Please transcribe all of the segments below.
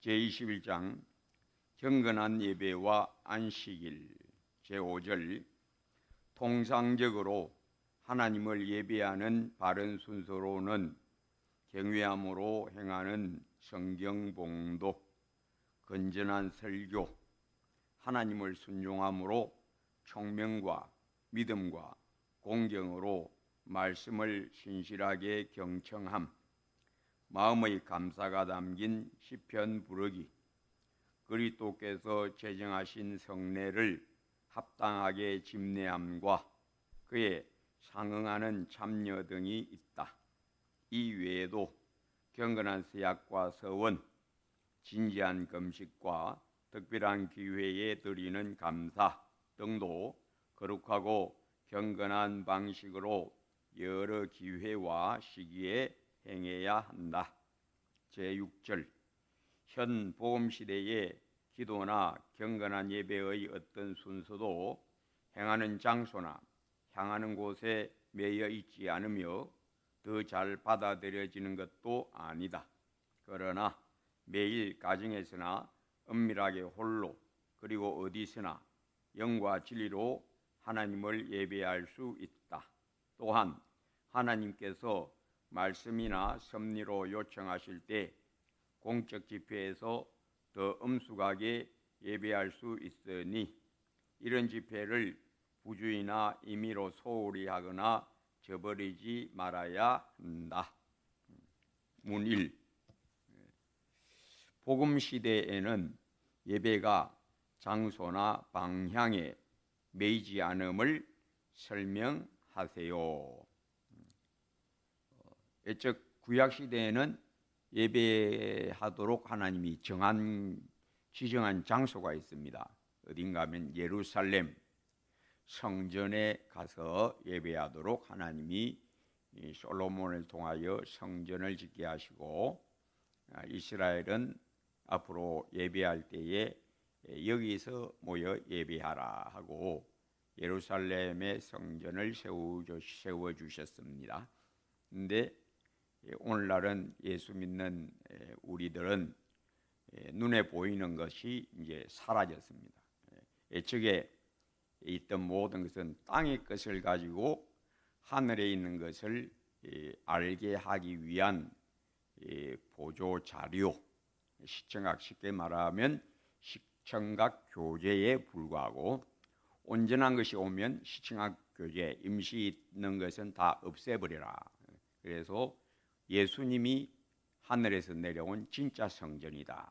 제21장 경건한 예배와 안식일 제5절 통상적으로 하나님을 예배하는 바른 순서로는 경외함으로 행하는 성경봉독, 건전한 설교, 하나님을 순종함으로 총명과 믿음과 공경으로 말씀을 신실하게 경청함, 마음의 감사가 담긴 시편 부르기, 그리스도께서 제정하신 성례를 합당하게 집례함과 그에 상응하는 참여 등이 있다. 이 외에도 경건한 서약과 서원, 진지한 금식과 특별한 기회에 드리는 감사 등도 거룩하고 경건한 방식으로 여러 기회와 시기에 행해야 한다. 제6절 현 복음시대의 기도나 경건한 예배의 어떤 순서도 행하는 장소나 향하는 곳에 매여 있지 않으며 더 잘 받아들여지는 것도 아니다. 그러나 매일 가정에서나 은밀하게 홀로 그리고 어디서나 영과 진리로 하나님을 예배할 수 있다. 또한 하나님께서 말씀이나 섭리로 요청하실 때 공적 집회에서 더 엄숙하게 예배할 수 있으니 이런 집회를 부주의나 임의로 소홀히 하거나 저버리지 말아야 한다. 문1. 복음시대에는 예배가 장소나 방향에 매이지 않음을 설명하세요. 애적 구약시대에는 예배하도록 하나님이 지정한 장소가 있습니다. 어딘가 하면 예루살렘 성전에 가서 예배하도록 하나님이 솔로몬을 통하여 성전을 짓게 하시고, 이스라엘은 앞으로 예배할 때에 여기서 모여 예배하라 하고 예루살렘의 성전을 세워주셨습니다. 그런데 오늘날은 예수 믿는 우리들은 눈에 보이는 것이 이제 사라졌습니다. 애초에 있던 모든 것은 땅의 것을 가지고 하늘에 있는 것을 알게 하기 위한 보조 자료, 시청각, 쉽게 말하면 시청각 교재에 불과하고, 온전한 것이 오면 시청각 교재, 임시 있는 것은 다 없애버려라. 그래서 예수님이 하늘에서 내려온 진짜 성전이다.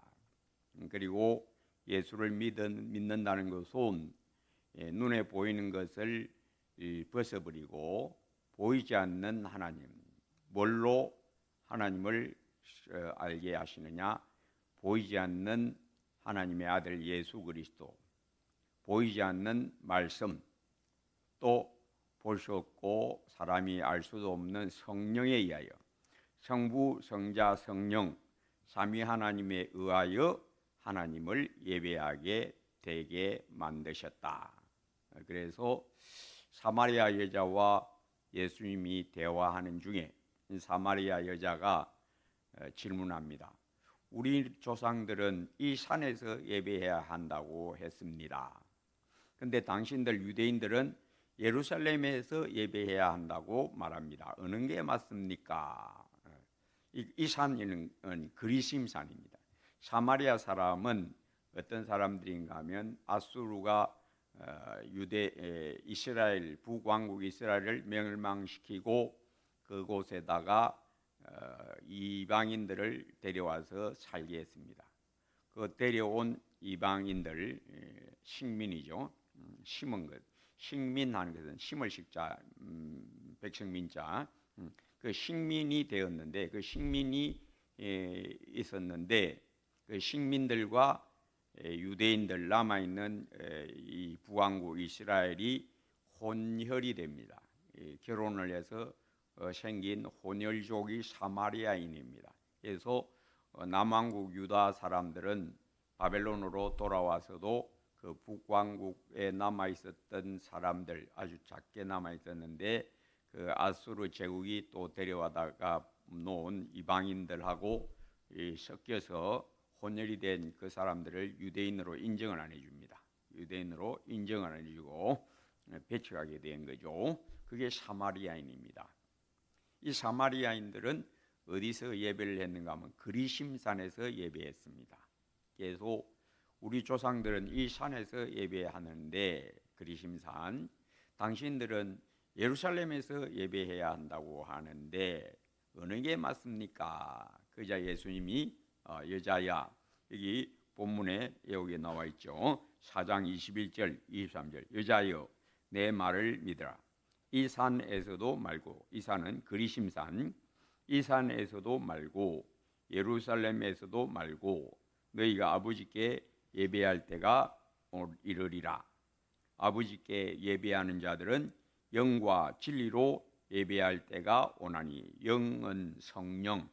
그리고 예수를 믿는다는 것은 눈에 보이는 것을 벗어버리고 보이지 않는 하나님, 뭘로 하나님을 알게 하시느냐? 보이지 않는 하나님의 아들 예수 그리스도, 보이지 않는 말씀, 또 볼 수 없고 사람이 알 수도 없는 성령에 의하여 성부, 성자, 성령 삼위 하나님에 의하여 하나님을 예배하게 되게 만드셨다. 그래서 사마리아 여자와 예수님이 대화하는 중에 사마리아 여자가 질문합니다. 우리 조상들은 이 산에서 예배해야 한다고 했습니다. 그런데 당신들 유대인들은 예루살렘에서 예배해야 한다고 말합니다. 어느 게 맞습니까? 이 산은 그리심산입니다. 사마리아 사람은 어떤 사람들인가 하면 아수르가 이스라엘 북왕국 이스라엘을 멸망시키고 그곳에다가 이방인들을 데려와서 살게 했습니다. 그 데려온 이방인들, 식민이죠. 심은 것, 식민하는 것은 심을 식자, 백성민자, 그 식민이 되었는데, 그 식민이 있었는데 그 식민들과 유대인들 남아있는 이 북왕국 이스라엘이 혼혈이 됩니다. 결혼을 해서 생긴 혼혈족이 사마리아인입니다. 그래서 남왕국 유다 사람들은 바벨론으로 돌아와서도 그 북왕국에 남아있었던 사람들, 아주 작게 남아있었는데 그 아수르 제국이 또 데려와다가 놓은 이방인들하고 섞여서 혼혈이 된 그 사람들을 유대인으로 인정을 안 해줍니다. 유대인으로 인정을 안 해주고 배척하게 된 거죠. 그게 사마리아인입니다. 이 사마리아인들은 어디서 예배를 했는가 하면 그리심산에서 예배했습니다. 그래서 우리 조상들은 이 산에서 예배하는데, 그리심산, 당신들은 예루살렘에서 예배해야 한다고 하는데 어느 게 맞습니까? 그자 예수님이 여자야, 여기 본문에 여기 나와 있죠. 4장 21절 23절, 여자여 내 말을 믿으라. 이 산에서도 말고, 이 산은 그리심산, 이 산에서도 말고 예루살렘에서도 말고 너희가 아버지께 예배할 때가 이르리라. 아버지께 예배하는 자들은 영과 진리로 예배할 때가 오나니, 영은 성령,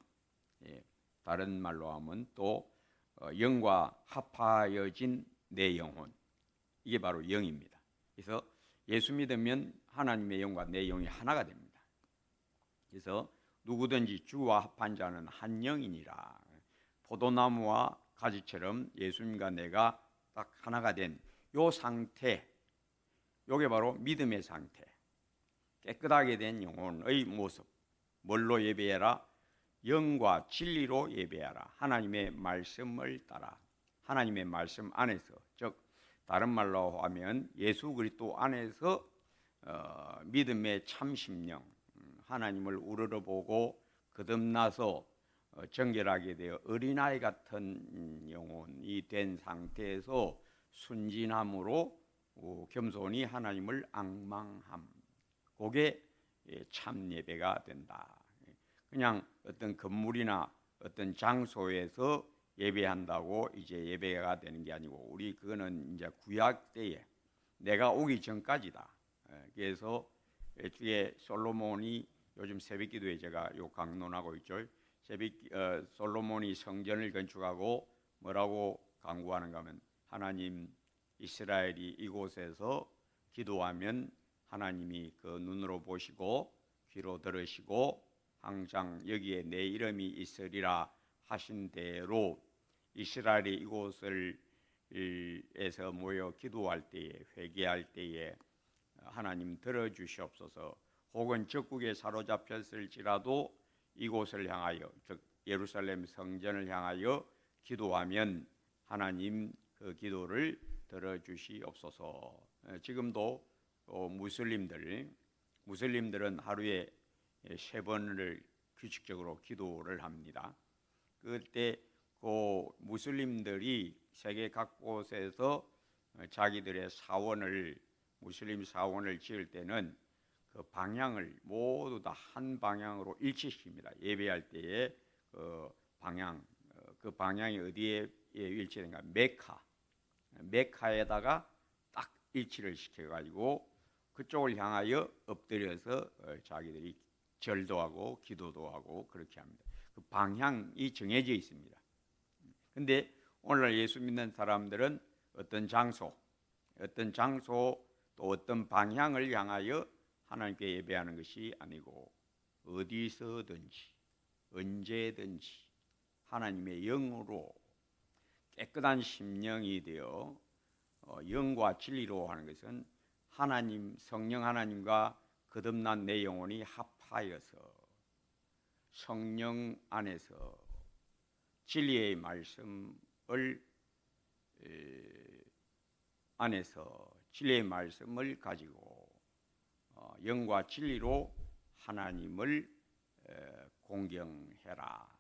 다른 말로 하면 또 영과 합하여진 내 영혼, 이게 바로 영입니다. 그래서 예수 믿으면 하나님의 영과 내 영이 하나가 됩니다. 그래서 누구든지 주와 합한 자는 한 영이니라. 포도나무와 가지처럼 예수님과 내가 딱 하나가 된 요 상태, 요게 바로 믿음의 상태, 깨끗하게 된 영혼의 모습. 뭘로 예배해라? 영과 진리로 예배하라. 하나님의 말씀을 따라, 하나님의 말씀 안에서, 즉 다른 말로 하면 예수 그리스도 안에서 믿음의 참심령, 하나님을 우러러보고 거듭나서 정결하게 되어 어린아이 같은 영혼이 된 상태에서 순진함으로 겸손히 하나님을 앙망함, 그게 참 예배가 된다. 그냥 어떤 건물이나 어떤 장소에서 예배한다고 이제 예배가 되는 게 아니고, 우리 그거는 이제 구약 때에 내가 오기 전까지다. 그래서 뒤에 솔로몬이, 요즘 새벽기도에 제가 요 강론하고 있죠. 솔로몬이 성전을 건축하고 뭐라고 강구하는가 하면, 하나님, 이스라엘이 이곳에서 기도하면 하나님이 그 눈으로 보시고 귀로 들으시고 항상 여기에 내 이름이 있으리라 하신 대로 이스라엘이 이곳을 에서 모여 기도할 때에, 회개할 때에 하나님 들어주시옵소서. 혹은 적국에 사로잡혔을지라도 이곳을 향하여, 즉 예루살렘 성전을 향하여 기도하면 하나님 그 기도를 들어주시옵소서. 지금도 무슬림들은 하루에 3번을 규칙적으로 기도를 합니다. 그때 그 무슬림들이 세계 각곳에서 자기들의 무슬림 사원을 지을 때는 그 방향을 모두 다 한 방향으로 일치시킵니다. 예배할 때에 그 방향이 어디에 일치된가? 메카에다가 딱 일치를 시켜가지고 그쪽을 향하여 엎드려서 자기들이 절도 하고 기도도 하고 그렇게 합니다. 그 방향이 정해져 있습니다. 근데 오늘날 예수 믿는 사람들은 어떤 장소 또 어떤 방향을 향하여 하나님께 예배하는 것이 아니고, 어디서든지 언제든지 하나님의 영으로 깨끗한 심령이 되어 영과 진리로 하는 것은 성령 하나님과 거듭난 내 영혼이 합하여서 성령 안에서 진리의 말씀을 가지고 영과 진리로 하나님을 공경해라.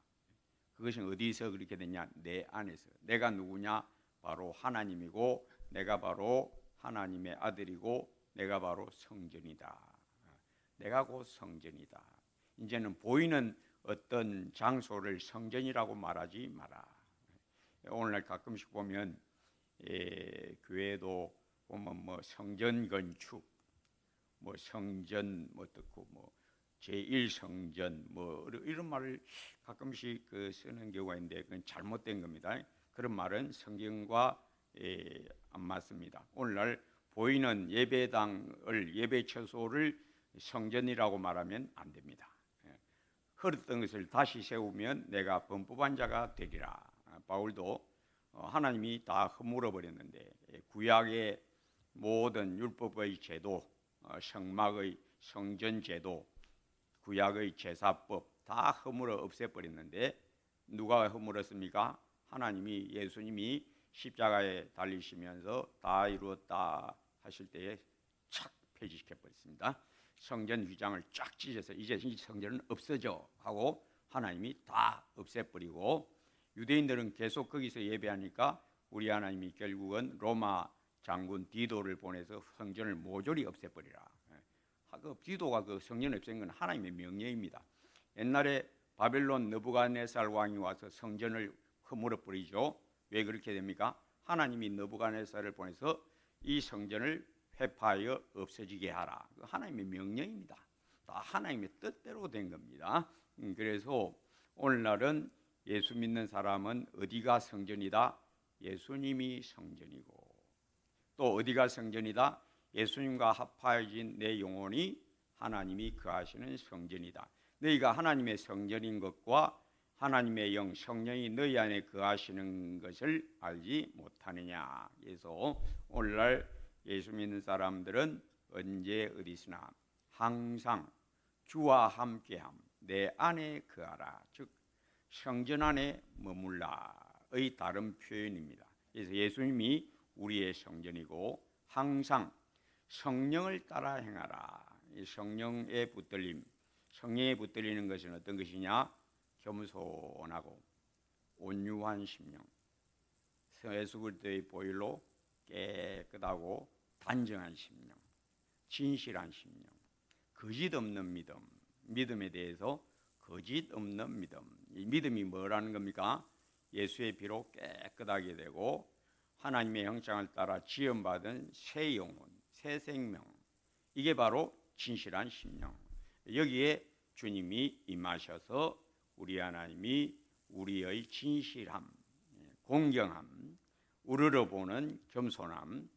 그것은 어디서 그렇게 되냐? 내 안에서. 내가 누구냐? 바로 하나님이고, 내가 바로 하나님의 아들이고, 내가 바로 성전이다. 내가 곧 성전이다. 이제는 보이는 어떤 장소를 성전이라고 말하지 마라. 오늘날 가끔씩 보면 교회도 보면 뭐 성전 건축, 뭐 성전 어떻고 뭐 제1성전 뭐 이런 말을 가끔씩 쓰는 경우가 있는데, 그건 잘못된 겁니다. 그런 말은 성경과 안 맞습니다. 오늘날 보이는 예배 처소를 성전이라고 말하면 안 됩니다. 흐렸던 것을 다시 세우면 내가 범법한 자가 되리라. 바울도 하나님이 다 허물어 버렸는데 구약의 모든 율법의 제도, 성막의 성전 제도, 구약의 제사법 다 허물어 없애버렸는데 누가 허물었습니까? 하나님이, 예수님이 십자가에 달리시면서 다 이루었다 하실 때에 착 폐지시켜 버렸습니다. 성전 휘장을 쫙 찢어서 이제 이 성전은 없어져 하고 하나님이 다 없애버리고, 유대인들은 계속 거기서 예배하니까 우리 하나님이 결국은 로마 장군 디도를 보내서 성전을 모조리 없애버리라. 그 디도가 그 성전을 없앤 건 하나님의 명령입니다. 옛날에 바벨론 느부갓네살 왕이 와서 성전을 허물어 버리죠. 왜 그렇게 됩니까? 하나님이 느부갓네살을 보내서 이 성전을 회파하여 없어지게 하라. 하나님의 명령입니다. 다 하나님의 뜻대로 된 겁니다. 그래서 오늘날은 예수 믿는 사람은 어디가 성전이다? 예수님이 성전이고, 또 어디가 성전이다? 예수님과 합하여진 내 영혼이 하나님이 거하시는 성전이다. 너희가 하나님의 성전인 것과 하나님의 영 성령이 너희 안에 거하시는 것을 알지 못하느냐. 그래서 오늘날 예수 믿는 사람들은 언제 어디서나 항상 주와 함께함, 내 안에 거하라, 즉 성전 안에 머물라의 다른 표현입니다. 그래서 예수님이 우리의 성전이고 항상 성령을 따라 행하라. 이 성령의 붙들림, 성령에 붙들리는 것은 어떤 것이냐? 겸손하고 온유한 심령, 예수 그리스도의 보혈로 깨끗하고 단정한 심령, 진실한 심령, 거짓 없는 믿음, 믿음에 대해서 거짓 없는 믿음. 이 믿음이 뭐라는 겁니까? 예수의 피로 깨끗하게 되고 하나님의 형상을 따라 지음받은 새 영혼, 새 생명, 이게 바로 진실한 심령. 여기에 주님이 임하셔서 우리 하나님이 우리의 진실함, 공경함, 우러러보는 겸손함,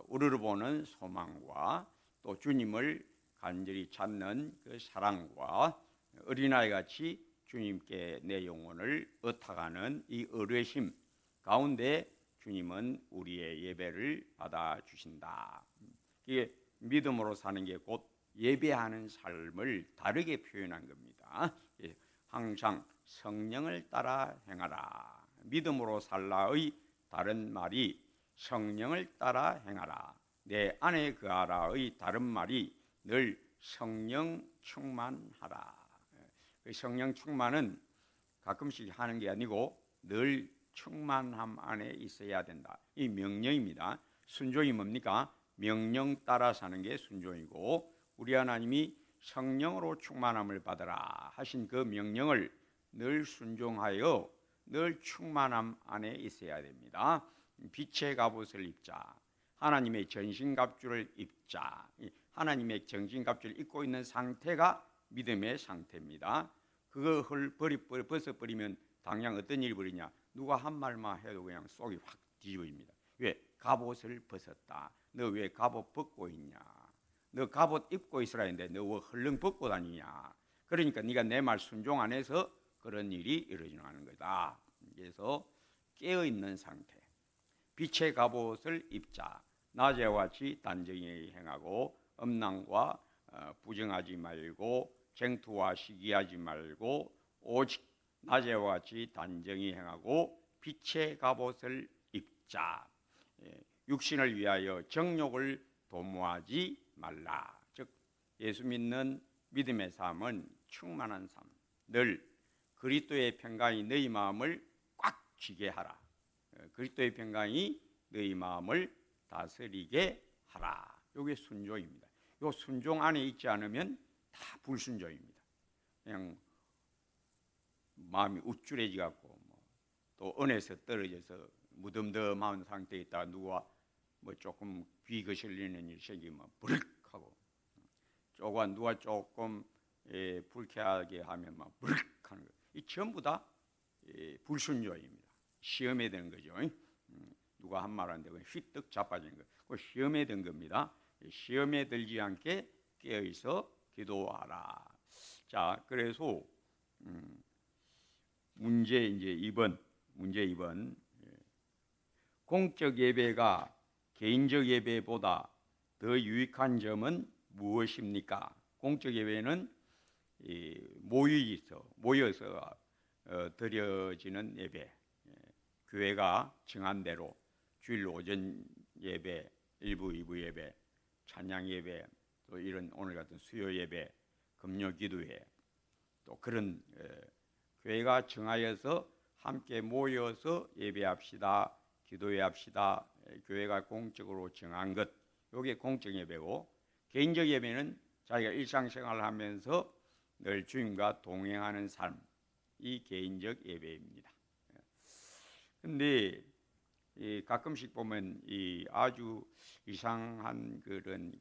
우러러보는 소망과 또 주님을 간절히 찾는 그 사랑과 어린아이같이 주님께 내 영혼을 의탁하는 이 의뢰심 가운데 주님은 우리의 예배를 받아주신다. 이게 믿음으로 사는 게 곧 예배하는 삶을 다르게 표현한 겁니다. 항상 성령을 따라 행하라. 믿음으로 살라의 다른 말이 성령을 따라 행하라. 내 안에 거하라의 다른 말이 늘 성령 충만하라. 성령 충만은 가끔씩 하는 게 아니고 늘 충만함 안에 있어야 된다. 이 명령입니다. 순종이 뭡니까? 명령 따라 사는 게 순종이고, 우리 하나님이 성령으로 충만함을 받으라 하신 그 명령을 늘 순종하여 늘 충만함 안에 있어야 됩니다. 빛의 갑옷을 입자, 하나님의 전신갑주를 입자. 하나님의 전신갑주를 입고 있는 상태가 믿음의 상태입니다. 그걸 벗어버리면 당장 어떤 일이 벌이냐? 누가 한 말만 해도 그냥 속이 확 뒤집어집니다. 왜? 갑옷을 벗었다. 너 왜 갑옷 벗고 있냐? 너 갑옷 입고 있으라 했는데 너 왜 헐렁 벗고 다니냐? 그러니까 네가 내 말 순종 안 해서 그런 일이 일어나는 거다. 그래서 깨어있는 상태, 빛의 갑옷을 입자. 낮에와 같이 단정히 행하고 음란과 부정하지 말고 쟁투와 시기하지 말고 오직 낮에와 같이 단정히 행하고 빛의 갑옷을 입자. 육신을 위하여 정욕을 도모하지 말라. 즉 예수 믿는 믿음의 삶은 충만한 삶, 늘 그리스도의 평강이 너희 마음을 꽉 쥐게 하라. 그리스도의 평강이 너희 마음을 다스리게 하라. 이게 순종입니다. 이 순종 안에 있지 않으면 다 불순종입니다. 그냥 마음이 우쭐해지 갖고 또 은에서 떨어져서 무덤덤한 상태에 있다가 누가 조금 귀 거슬리는 일 생기면 부르륵하고, 누가 조금 불쾌하게 하면 막 부르륵하는 거. 이 전부 다 불순종입니다. 시험에 드는 거죠. 누가 한 말 하는데 휘떡 자빠지는 거. 그 시험에 든 겁니다. 시험에 들지 않게 깨어있어 기도하라. 자, 그래서 문제 이제 2번 문제 2번. 공적 예배가 개인적 예배보다 더 유익한 무엇입니까? 공적 예배는 모여서 드려지는 예배, 교회가 정한 대로 주일 오전 예배, 1부, 2부 예배, 찬양 예배, 또 이런 오늘 같은 수요 예배, 금요 기도회, 또 그런 교회가 정하여서 함께 모여서 예배합시다, 기도회합시다. 교회가 공적으로 정한 것, 이게 공적 예배고, 개인적 예배는 자기가 일상생활을 하면서 늘 주님과 동행하는 삶, 이 개인적 예배입니다. 근데 가끔씩 보면 이 아주 이상한 그런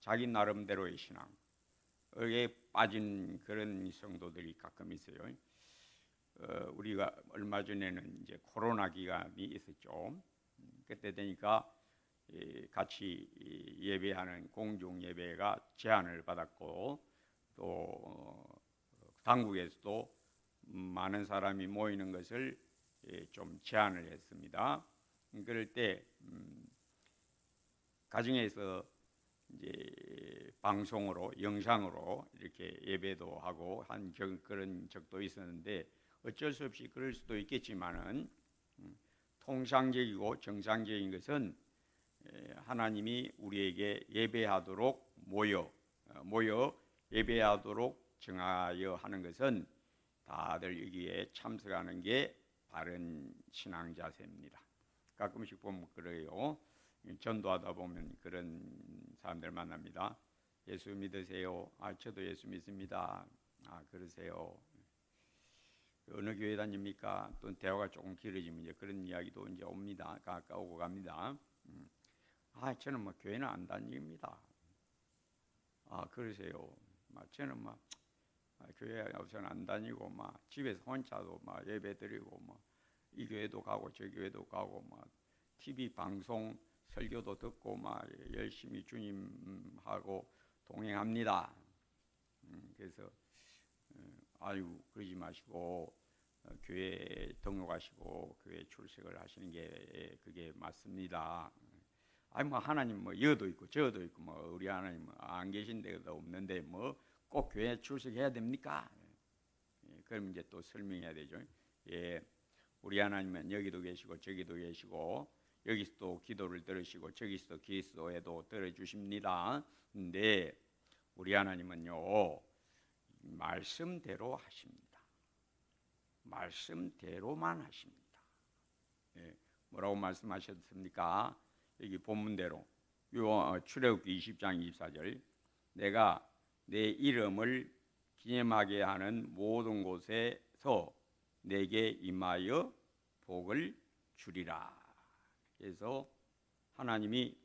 자기 나름대로의 신앙에 빠진 그런 성도들이 가끔 있어요. 우리가 얼마 전에는 이제 코로나 기간이 있었죠. 그때 되니까 같이 예배하는 공중 예배가 제한을 받았고, 또 당국에서도 많은 사람이 모이는 것을 좀 제한을 했습니다. 그럴 때 가정에서 이제 방송으로, 영상으로 이렇게 예배도 하고 한 그런 적도 있었는데, 어쩔 수 없이 그럴 수도 있겠지만은 통상적이고 정상적인 것은 하나님이 우리에게 예배하도록 모여 예배하도록 정하여 하는 것은 다들 여기에 참석하는 게 바른 신앙 자세입니다. 가끔씩 보면 그래요. 전도하다 보면 그런 사람들 만납니다. 예수 믿으세요? 저도 예수 믿습니다. 그러세요? 어느 교회 다닙니까? 또 대화가 조금 길어지면 이제 그런 이야기도 이제 옵니다. 오고 갑니다. 저는 교회는 안 다닙니다. 그러세요? 저는 교회 우선 안 다니고 집에서 혼자도 예배 드리고 이 교회도 가고 저 교회도 가고 TV 방송 설교도 듣고 열심히 주님하고 동행합니다. 그래서 그러지 마시고 교회 등록하시고 교회 출석을 하시는 게 그게 맞습니다. 하나님 여도 있고 저도 있고 우리 하나님 안 계신 데도 없는데 꼭 교회 출석해야 됩니까? 그럼 이제 또 설명해야 되죠. 우리 하나님은 여기도 계시고 저기도 계시고, 여기서도 기도를 들으시고 저기서도 기도해도 들어주십니다. 근데 우리 하나님은요, 말씀대로 하십니다. 말씀대로만 하십니다. 뭐라고 말씀하셨습니까? 여기 본문대로 출애굽기 20장 24절, 내가 내 이름을 기념하게 하는 모든 곳에서 내게 임하여 복을 주리라. 그래서 하나님이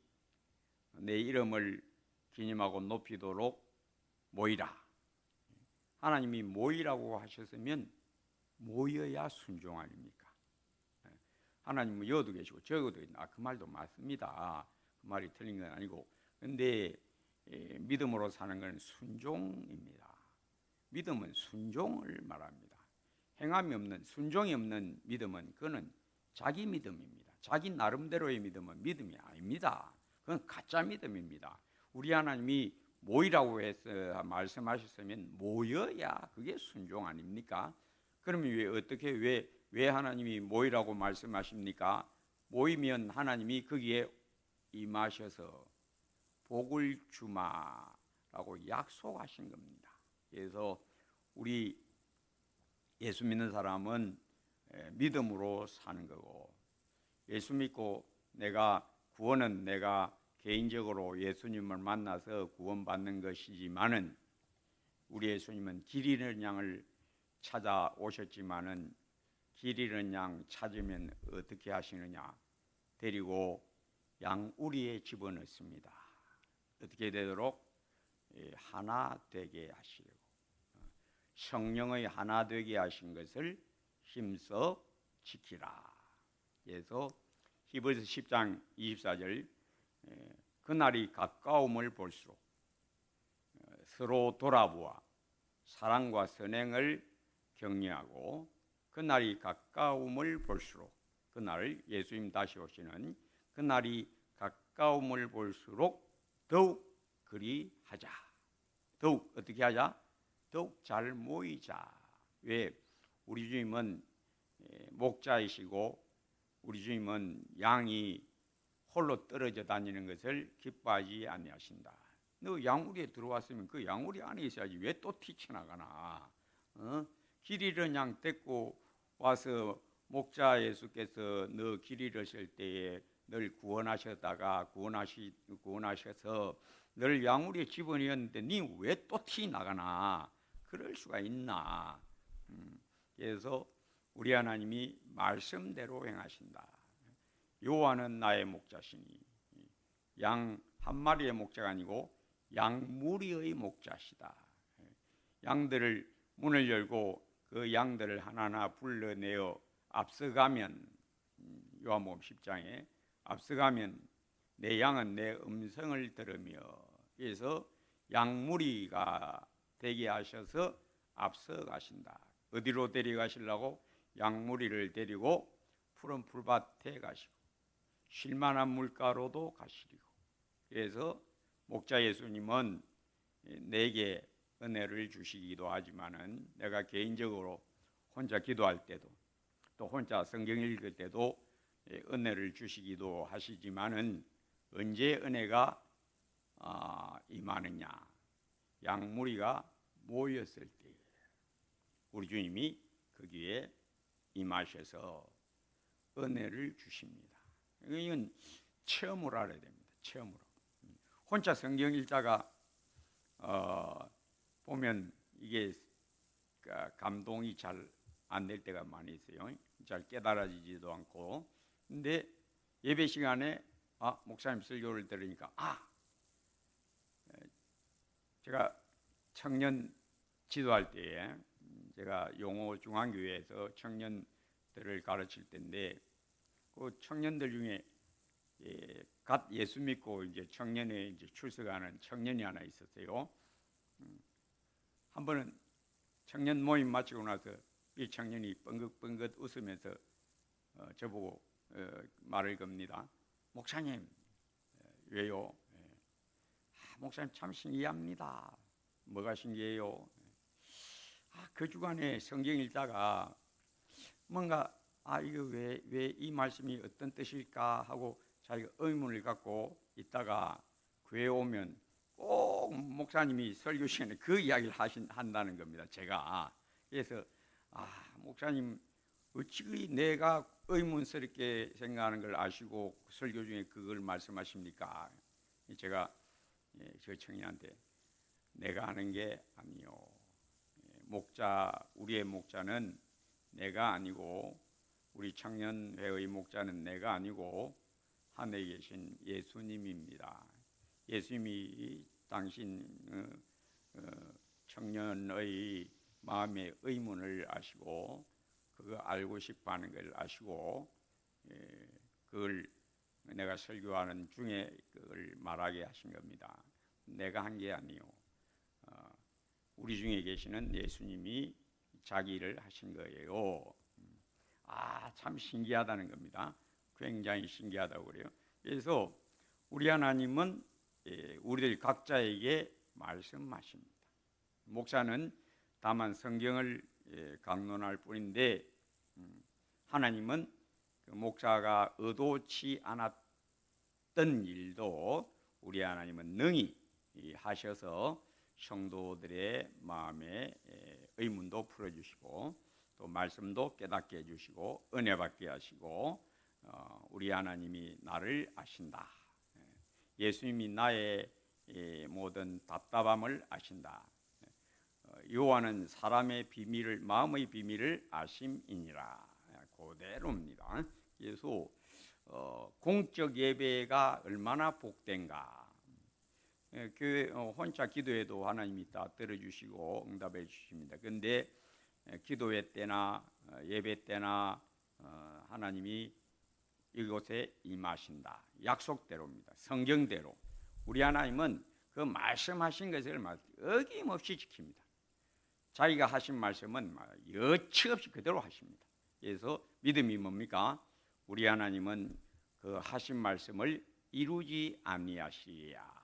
내 이름을 기념하고 높이도록 모이라. 하나님이 모이라고 하셨으면 모여야 순종 아닙니까? 하나님은 여도 계시고 저도 있나, 그 말도 맞습니다. 그 말이 틀린 건 아니고, 근데 믿음으로 사는 건 순종입니다. 믿음은 순종을 말합니다. 행함이 없는, 순종이 없는 믿음은 그거는 자기 믿음입니다. 자기 나름대로의 믿음은 믿음이 아닙니다. 그건 가짜 믿음입니다. 우리 하나님이 모이라고 해서 말씀하셨으면 모여야 그게 순종 아닙니까? 그러면 왜 하나님이 모이라고 말씀하십니까? 모이면 하나님이 거기에 임하셔서 복을 주마라고 약속하신 겁니다. 그래서 우리 예수 믿는 사람은 믿음으로 사는 거고, 예수 믿고 구원은 내가 개인적으로 예수님을 만나서 구원받는 것이지만은, 우리 예수님은 길 잃은 양을 찾아오셨지만은 길 잃은 양 찾으면 어떻게 하시느냐? 데리고 양우리에 집어넣습니다. 어떻게 되도록? 하나 되게 하시려고. 성령의 하나 되게 하신 것을 힘써 지키라. 그래서 히브리서 10장 24절, 그날이 가까움을 볼수록 서로 돌아보아 사랑과 선행을 격려하고 그날이 가까움을 볼수록, 그날 예수님 다시 오시는 그날이 가까움을 볼수록 더욱 그리하자. 더욱 어떻게 하자? 더욱 잘 모이자. 왜? 우리 주님은 목자이시고 우리 주님은 양이 홀로 떨어져 다니는 것을 기뻐하지 아니하신다. 너 양우리에 들어왔으면 그 양우리 안에 있어야지 왜 또 튀쳐나가나? 길 잃은 양 데리고 와서 목자 예수께서 너 길 잃으실 때에 널 구원하셔서 널 양우리에 집어넣었는데 니 왜 또 튀나가나? 그럴 수가 있나? 그래서 우리 하나님이 말씀대로 행하신다. 여호와는 나의 목자시니, 양 한 마리의 목자가 아니고 양 무리의 목자시다. 양들을 문을 열고 그 양들을 하나하나 불러내어 앞서가면, 요한복음 10장에 앞서가면 내 양은 내 음성을 들으며, 그래서 양무리가 되게 하셔서 앞서가신다. 어디로 데려가시려고? 양무리를 데리고 푸른 풀밭에 가시고 쉴만한 물가로도 가시리고. 그래서 목자 예수님은 내게 은혜를 주시기도 하지만은 내가 개인적으로 혼자 기도할 때도 또 혼자 성경 읽을 때도 은혜를 주시기도 하시지만은 언제 은혜가 임하느냐? 양무리가 모였을 때 우리 주님이 거기에 임하셔서 은혜를 주십니다. 이건 체험으로 알아야 됩니다. 체험으로. 혼자 성경 읽다가 보면 이게 감동이 잘 안 될 때가 많이 있어요. 잘 깨달아지지도 않고. 근데 예배 시간에 목사님 설교를 들으니까 제가 청년 지도할 때에 제가 용호 중앙교회에서 청년들을 가르칠 때인데 그 청년들 중에 갓 예수 믿고 이제 청년회 이제 출석하는 청년이 하나 있었어요. 한 번은 청년 모임 마치고 나서 이 청년이 뻥긋뻥긋 웃으면서 저보고 말을 겁니다. 목사님, 왜요? 목사님 참 신기합니다. 뭐가 신기해요? 그 주간에 성경 읽다가 뭔가 이거 왜 이 말씀이 어떤 뜻일까 하고 자기가 의문을 갖고 있다가 교회에 오면 꼭 목사님이 설교 시간에 그 이야기를 한다는 겁니다. 제가 그래서 목사님 어찌 내가 의문스럽게 생각하는 걸 아시고 설교 중에 그걸 말씀하십니까? 제가 저 청년한테 내가 하는 게 아니요. 우리의 목자는 내가 아니고 우리 청년회의 목자는 내가 아니고 하늘에 계신 예수님입니다. 예수님이 당신 청년의 마음의 의문을 아시고 그거 알고 싶어하는 걸 아시고 그걸 내가 설교하는 중에 그걸 말하게 하신 겁니다. 내가 한 게 아니요. 우리 중에 계시는 예수님이 자기 일을 하신 거예요. 참 신기하다는 겁니다. 굉장히 신기하다고 그래요. 그래서 우리 하나님은 우리들 각자에게 말씀하십니다. 목사는 다만 성경을 강론할 뿐인데 하나님은 그 목사가 의도치 않았던 일도 우리 하나님은 능히 하셔서 성도들의 마음에 의문도 풀어주시고 또 말씀도 깨닫게 해주시고 은혜 받게 하시고 우리 하나님이 나를 아신다. 예수님이 나의 모든 답답함을 아신다. 여호와는 사람의 비밀을 마음의 비밀을 아심이니라. 그대로입니다. 그래서 공적 예배가 얼마나 복된가. 혼자 기도해도 하나님이 다 들어주시고 응답해 주십니다. 그런데 기도회 때나 예배 때나 하나님이 이곳에 임하신다. 약속대로입니다. 성경대로. 우리 하나님은 그 말씀하신 것을 어김없이 지킵니다. 자기가 하신 말씀은 여치 없이 그대로 하십니다. 그래서 믿음이 뭡니까? 우리 하나님은 그 하신 말씀을 이루지 아니하시리야.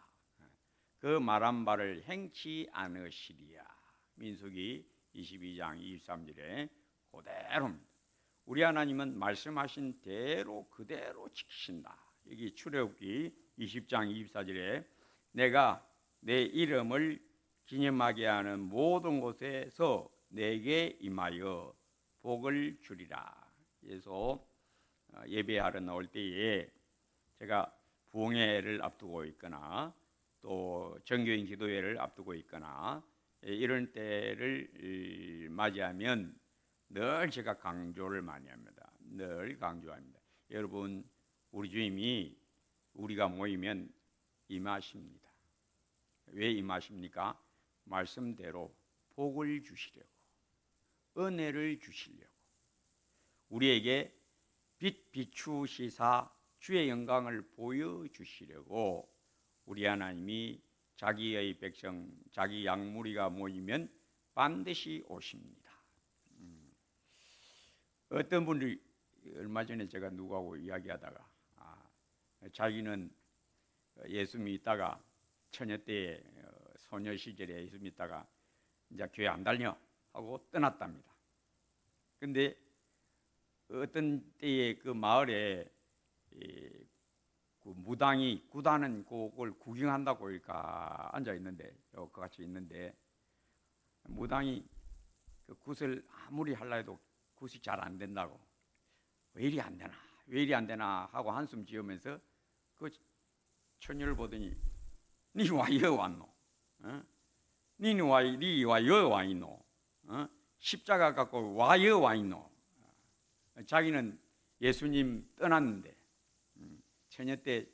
그 말한 바를 행치 않으시리야. 민수기 22장 23절에 그대로입니다. 우리 하나님은 말씀하신 대로 그대로 지키신다. 여기 출애굽기 20장 24절에 내가 내 이름을 기념하게 하는 모든 곳에서 내게 임하여 복을 주리라. 그래서 예배하러 나올 때에 제가 부흥회를 앞두고 있거나 또 정교인 기도회를 앞두고 있거나 이런 때를 맞이하면 늘 제가 강조를 많이 합니다. 늘 강조합니다. 여러분, 우리 주님이 우리가 모이면 임하십니다. 왜 임하십니까? 말씀대로 복을 주시려고, 은혜를 주시려고, 우리에게 빛 비추시사 주의 영광을 보여주시려고 우리 하나님이 자기의 백성, 자기 양무리가 모이면 반드시 오십니다. 어떤 분들이 얼마 전에 제가 누구하고 이야기하다가 자기는 예수 믿다가 처녀 때 소녀 시절에 예수 믿다가 이제 교회 안 다녀 하고 떠났답니다. 근데 어떤 때에 그 마을에 그 무당이 굿하는 곡을 구경한다고 그러니까 앉아 있는데 같이 있는데 무당이 그 굿을 아무리 하려 해도 굿이 잘 안 된다고 왜 이리 안 되나 왜 이리 안 되나 하고 한숨 지으면서 그 처녀를 보더니 니 와 여 왔노? 니는 와 여 와 있노? 십자가 갖고 와 여 와 있노? 자기는 예수님 떠났는데 처녀 때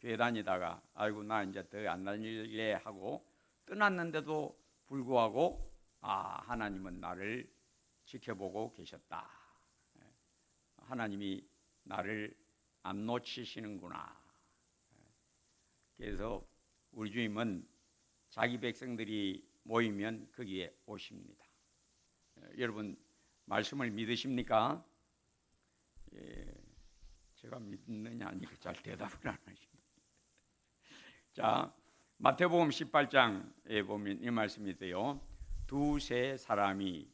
교회 다니다가 아이고 나 이제 더 안 다닐래 하고 떠났는데도 불구하고 하나님은 나를 지켜보고 계셨다. 하나님이 나를 안 놓치시는구나. 그래서 우리 주님은 자기 백성들이 모이면 거기에 오십니다. 여러분 말씀을 믿으십니까? 제가 믿느냐 아니까 잘 대답을 안 하십니다. 자, 마태복음 18장에 보면 이 말씀이 있어요. 두세 사람이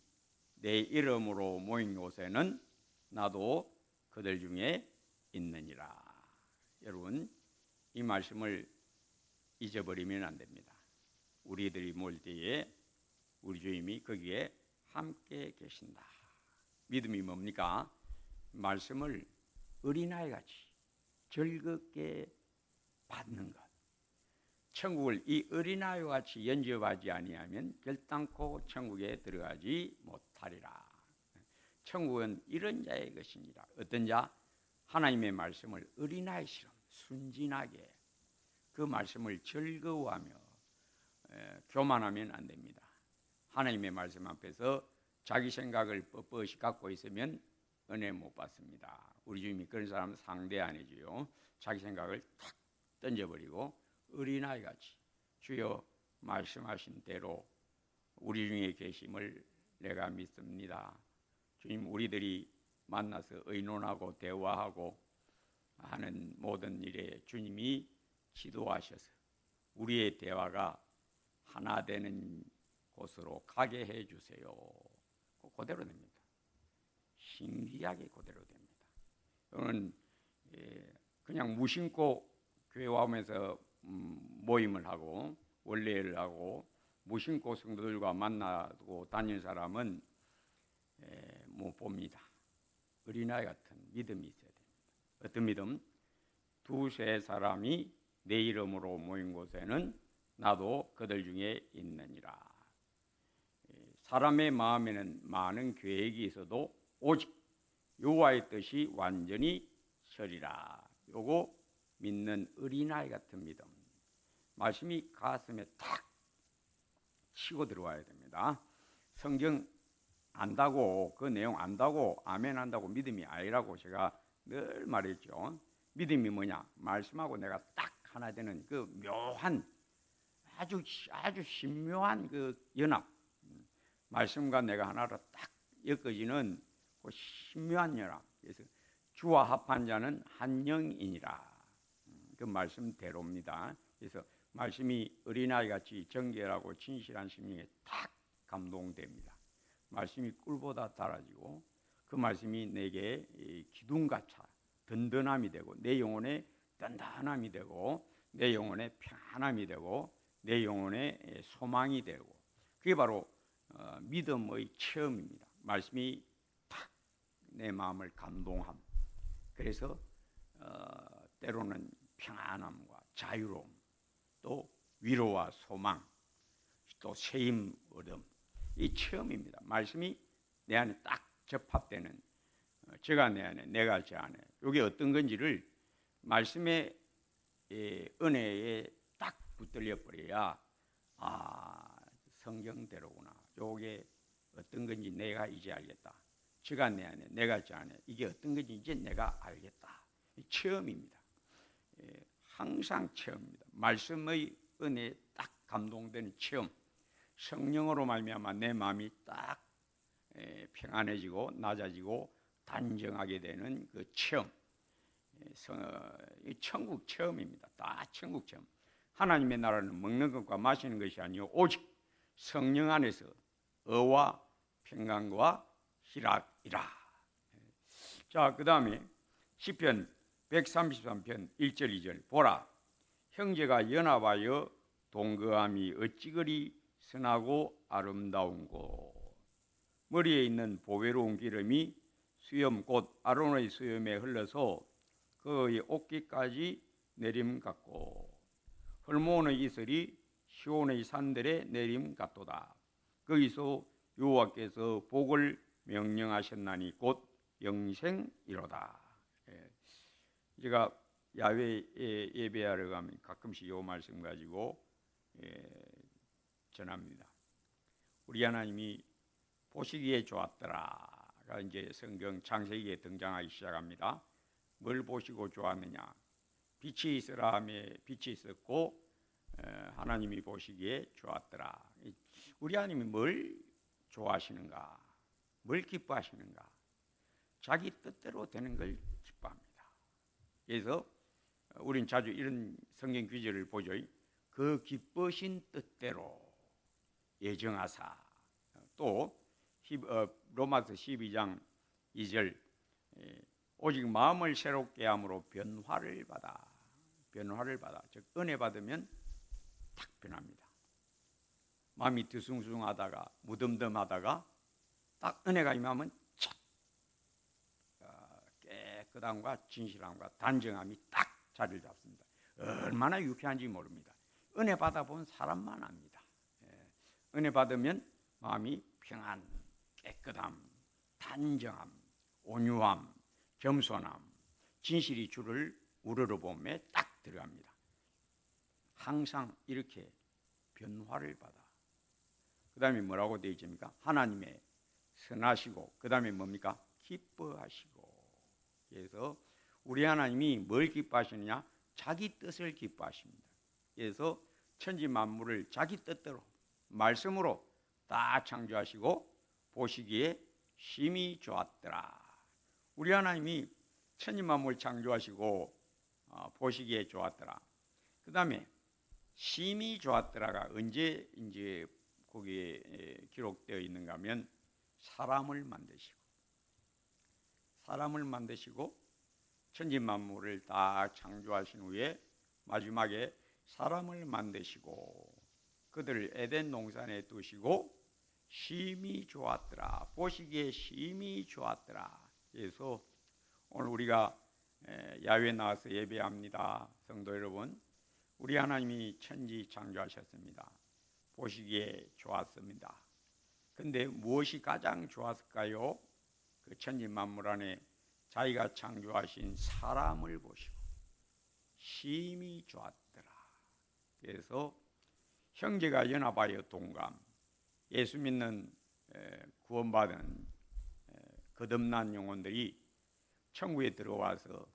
내 이름으로 모인 곳에는 나도 그들 중에 있느니라. 여러분 이 말씀을 잊어버리면 안 됩니다. 우리들이 모일 때에 우리 주님이 거기에 함께 계신다. 믿음이 뭡니까? 말씀을 어린아이같이 즐겁게 받는 것. 천국을 이 어린아이와 같이 연접하지 아니하면 결단코 천국에 들어가지 못하리라. 천국은 이런 자의 것이니라. 어떤 자? 하나님의 말씀을 어린아이처럼 순진하게 그 말씀을 즐거워하며 교만하면 안 됩니다. 하나님의 말씀 앞에서 자기 생각을 뻣뻣이 갖고 있으면 은혜 못 받습니다. 우리 주님이 그런 사람은 상대 안 해줘요. 자기 생각을 탁 던져버리고 어린아이같이 주여 말씀하신 대로 우리 중에 계심을 내가 믿습니다. 주님 우리들이 만나서 의논하고 대화하고 하는 모든 일에 주님이 지도하셔서 우리의 대화가 하나 되는 곳으로 가게 해주세요. 그대로 됩니다. 신기하게 그대로 됩니다. 저는 그냥 무심코 교회 와오면서 모임을 하고 원래를 하고 무심코 성도들과 만나고 다니는 사람은 못 봅니다. 어린아이 같은 믿음이 있어야 됩니다. 어떤 믿음? 두세 사람이 내 이름으로 모인 곳에는 나도 그들 중에 있느니라. 사람의 마음에는 많은 계획이 있어도 오직 여호와의 뜻이 완전히 서리라. 요거 믿는 어린아이 같은 믿음. 말씀이 가슴에 탁 치고 들어와야 됩니다. 성경 안다고 그 내용 안다고 아멘 한다고 믿음이 아니라고 제가 늘 말했죠. 믿음이 뭐냐? 말씀하고 내가 딱 하나 되는 그 묘한 아주 신묘한 그 연합, 말씀과 내가 하나로 딱 엮어지는 그 신묘한 연합. 그래서 주와 합한 자는 한 영이니라. 그 말씀대로입니다. 그래서 말씀이 어린아이 같이 정결하고 진실한 심령에 딱 감동됩니다. 말씀이 꿀보다 달아지고 그 말씀이 내게 기둥같이 든든함이 되고 내 영혼에 단단함이 되고 내 영혼에 평안함이 되고 내 영혼에 소망이 되고 그게 바로 믿음의 체험입니다. 말씀이 탁 내 마음을 감동함. 그래서 때로는 평안함과 자유로움, 또 위로와 소망, 또 새 힘 얻음, 이 체험입니다. 말씀이 내 안에 딱 접합되는, 제가 내 안에, 내가 제 안에, 이게 어떤 건지를 말씀의 은혜에 딱 붙들려 버려야 성경대로구나. 이게 어떤 건지 내가 이제 알겠다. 제가 내 안에, 내가 제 안에, 이게 어떤 건지 이제 내가 알겠다. 체험입니다. 항상 체험입니다. 말씀의 은혜에 딱 감동되는 체험. 성령으로 말미암아 내 마음이 딱 평안해지고 낮아지고 단정하게 되는 그 체험. 천국 체험입니다. 다 천국 체험. 하나님의 나라는 먹는 것과 마시는 것이 아니요 오직 성령 안에서 의와 평강과 희락이라. 자, 그 다음에 시편 133편 1절 2절 보라 형제가 연합하여 동거함이 어찌 그리 선하고 아름다운고 머리에 있는 보배로운 기름이 수염 곧 아론의 수염에 흘러서 그의 옷깃까지 내림 같고 헐모온의 이슬이 시온의 산들에 내림 같도다. 거기서 여호와께서 복을 명령하셨나니 곧 영생이로다. 제가 야외 예배하러 가면 가끔씩 이 말씀 가지고 전합니다. 우리 하나님이 보시기에 좋았더라가 이제 성경 창세기에 등장하기 시작합니다. 뭘 보시고 좋았느냐? 빛이 있으라 하며 빛이 있었고 하나님이 보시기에 좋았더라. 우리 하나님이 뭘 좋아하시는가? 뭘 기뻐하시는가? 자기 뜻대로 되는 걸 기뻐합니다. 그래서 우린 자주 이런 성경 구절을 보죠. 그 기쁘신 뜻대로 예정하사. 또 로마서 12장 2절 오직 마음을 새롭게 함으로 변화를 받아. 즉 은혜 받으면 탁 변합니다. 마음이 드숭숭하다가 무덤덤하다가 딱 은혜가 임하면 촥 깨끗함과 진실함과 단정함이 딱 자리를 잡습니다. 얼마나 유쾌한지 모릅니다. 은혜 받아본 사람만 압니다. 은혜 받으면 마음이 평안, 깨끗함, 단정함, 온유함, 겸손함, 진실이 주를 우러러봄에 딱 들어갑니다. 항상 이렇게 변화를 받아. 그 다음에 뭐라고 되어 있습니까? 하나님의 선하시고 그 다음에 뭡니까? 기뻐하시고. 그래서 우리 하나님이 뭘 기뻐하시느냐? 자기 뜻을 기뻐하십니다. 그래서 천지 만물을 자기 뜻대로 말씀으로 다 창조하시고 보시기에 심히 좋았더라. 우리 하나님이 천지 만물 창조하시고 보시기에 좋았더라. 그 다음에 심히 좋았더라가 언제 이제 거기에 기록되어 있는가 하면 사람을 만드시고 천지 만물을 다 창조하신 후에 마지막에 사람을 만드시고 그들을 에덴 동산에 두시고 심히 좋았더라. 보시기에 심히 좋았더라. 그래서 오늘 우리가 야외 나와서 예배합니다. 성도 여러분, 우리 하나님이 천지 창조하셨습니다. 보시기에 좋았습니다. 근데 무엇이 가장 좋았을까요? 그 천지 만물 안에 자기가 창조하신 사람을 보시고 심히 좋았더라. 그래서 형제가 연합하여 동감, 예수 믿는 구원받은 거듭난 영혼들이 천국에 들어와서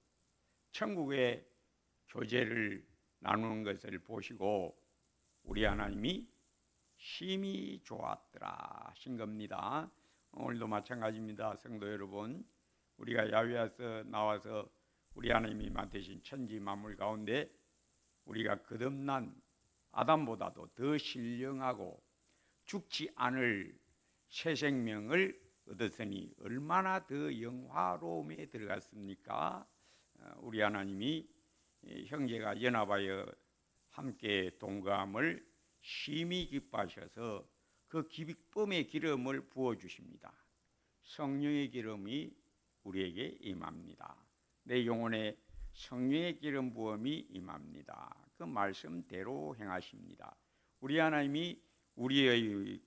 천국의 교제를 나누는 것을 보시고 우리 하나님이 심히 좋았더라 하신 겁니다. 오늘도 마찬가지입니다. 성도 여러분, 우리가 야외에서 나와서 우리 하나님이 만드신 천지 만물 가운데 우리가 거듭난 아담보다도 더 신령하고 죽지 않을 새 생명을 얻었으니 얼마나 더 영화로움에 들어갔습니까? 우리 하나님이 형제가 연합하여 함께 동거함을 심히 기뻐하셔서 그 기쁨의 기름을 부어주십니다. 성령의 기름이 우리에게 임합니다. 내 영혼에 성령의 기름 부음이 임합니다. 그 말씀대로 행하십니다. 우리 하나님이 우리의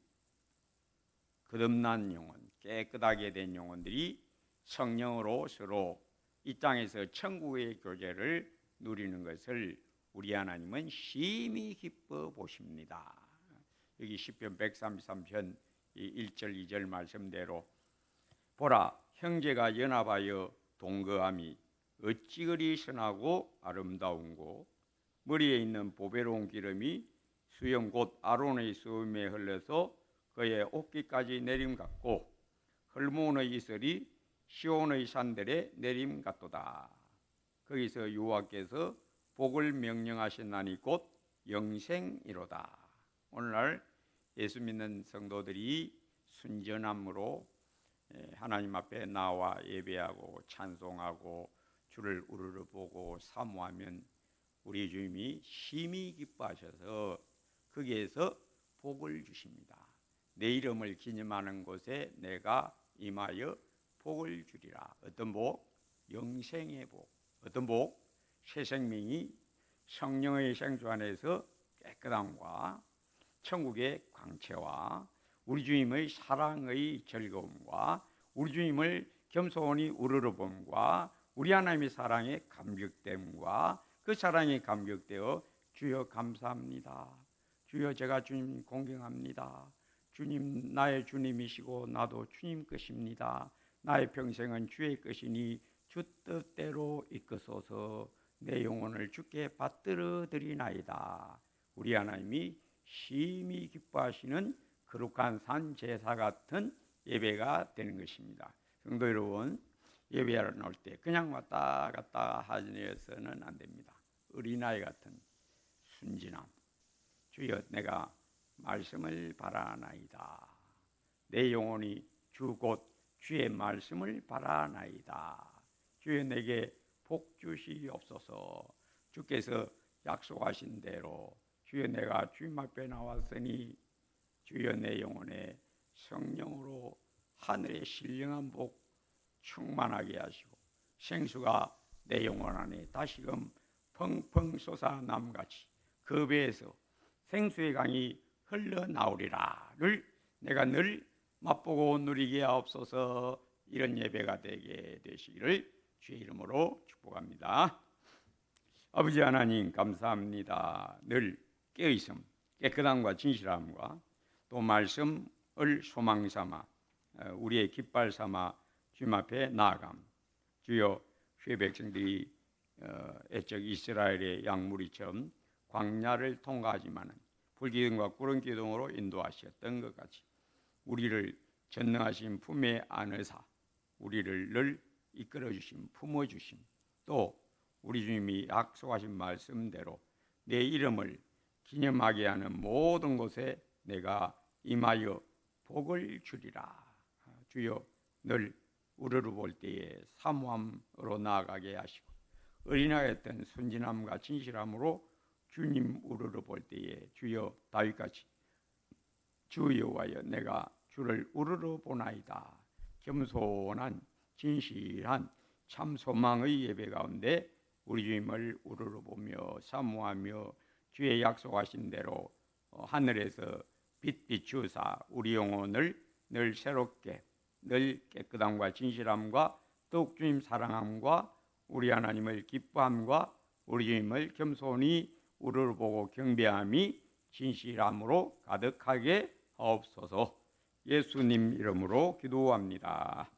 거듭난 영혼, 깨끗하게 된 영혼들이 성령으로 서로 이 땅에서 천국의 교제를 누리는 것을 우리 하나님은 심히 기뻐 보십니다. 여기 시편 133편 1절 2절 말씀대로 보라, 형제가 연합하여 동거함이 어찌 그리 선하고 아름다운고, 머리에 있는 보배로운 기름이 수염 곧 아론의 수염에 흘러서 그의 옷깃까지 내림 같고, 헐몬의 이슬이 시온의 산들에 내림 같도다. 거기서 여호와께서 복을 명령하셨나니 곧 영생이로다. 오늘날 예수 믿는 성도들이 순전함으로 하나님 앞에 나와 예배하고 찬송하고 주를 우러러보고 사모하면 우리 주님이 심히 기뻐하셔서 거기에서 복을 주십니다. 내 이름을 기념하는 곳에 내가 임하여 복을 주리라. 어떤 복? 영생의 복. 어떤 복? 새 생명이 성령의 생수 안에서 깨끗함과 천국의 광채와 우리 주님의 사랑의 즐거움과 우리 주님을 겸손히 우러러봄과 우리 하나님의 사랑에 감격됨과 그 사랑에 감격되어 주여 감사합니다. 주여 제가 주님 공경합니다. 주님 나의 주님이시고 나도 주님 것입니다. 나의 평생은 주의 것이니 주 뜻대로 이끄소서. 내 영혼을 주께 받들어 드리나이다. 우리 하나님이 심히 기뻐하시는 거룩한 산 제사 같은 예배가 되는 것입니다. 성도 여러분, 예배하러 나올 때 그냥 왔다 갔다 하셔서는 안 됩니다. 어린아이 같은 순진함. 주여 내가 말씀을 바라나이다. 내 영혼이 주 곧 주의 말씀을 바라나이다. 주여 내게 복 주시옵소서. 주께서 약속하신 대로 주여 내가 주님 앞에 나왔으니 주여 내 영혼에 성령으로 하늘의 신령한 복 충만하게 하시고 생수가 내 영혼 안에 다시금 펑펑 솟아남같이 그 배에서 생수의 강이 흘러나오리라를 내가 늘 맛보고 누리게 하옵소서. 이런 예배가 되게 되시기를 주의 이름으로 축복합니다. 아버지 하나님 감사합니다. 늘 깨어있음, 깨끗함과 진실함과 또 말씀을 소망 삼아 우리의 깃발 삼아 주님 앞에 나아감. 주여 주의 백성들이 애적 이스라엘의 양무리처럼 광야를 통과하지만은 불기둥과 구름기둥으로 인도하셨던 것 같이 우리를 전능하신 품에 안으사 우리를 늘 이끌어주심, 품어주심, 또 우리 주님이 약속하신 말씀대로 내 이름을 기념하게 하는 모든 곳에 내가 임하여 복을 주리라. 주여 늘 우러러 볼 때에 사모함으로 나아가게 하시고 어린아이였던 순진함과 진실함으로 주님 우러러 볼 때에 주여 다윗같이 주 여호와여 내가 주를 우러러 보나이다. 겸손한 진실한 참 소망의 예배 가운데 우리 주님을 우러러 보며 사모하며 주의 약속하신 대로 하늘에서 빛 비추사 우리 영혼을 늘 새롭게 늘 깨끗함과 진실함과 더욱 주님 사랑함과 우리 하나님을 기뻐함과 우리 주님을 겸손히 우러러보고 경배함이 진실함으로 가득하게 하옵소서. 예수님 이름으로 기도합니다.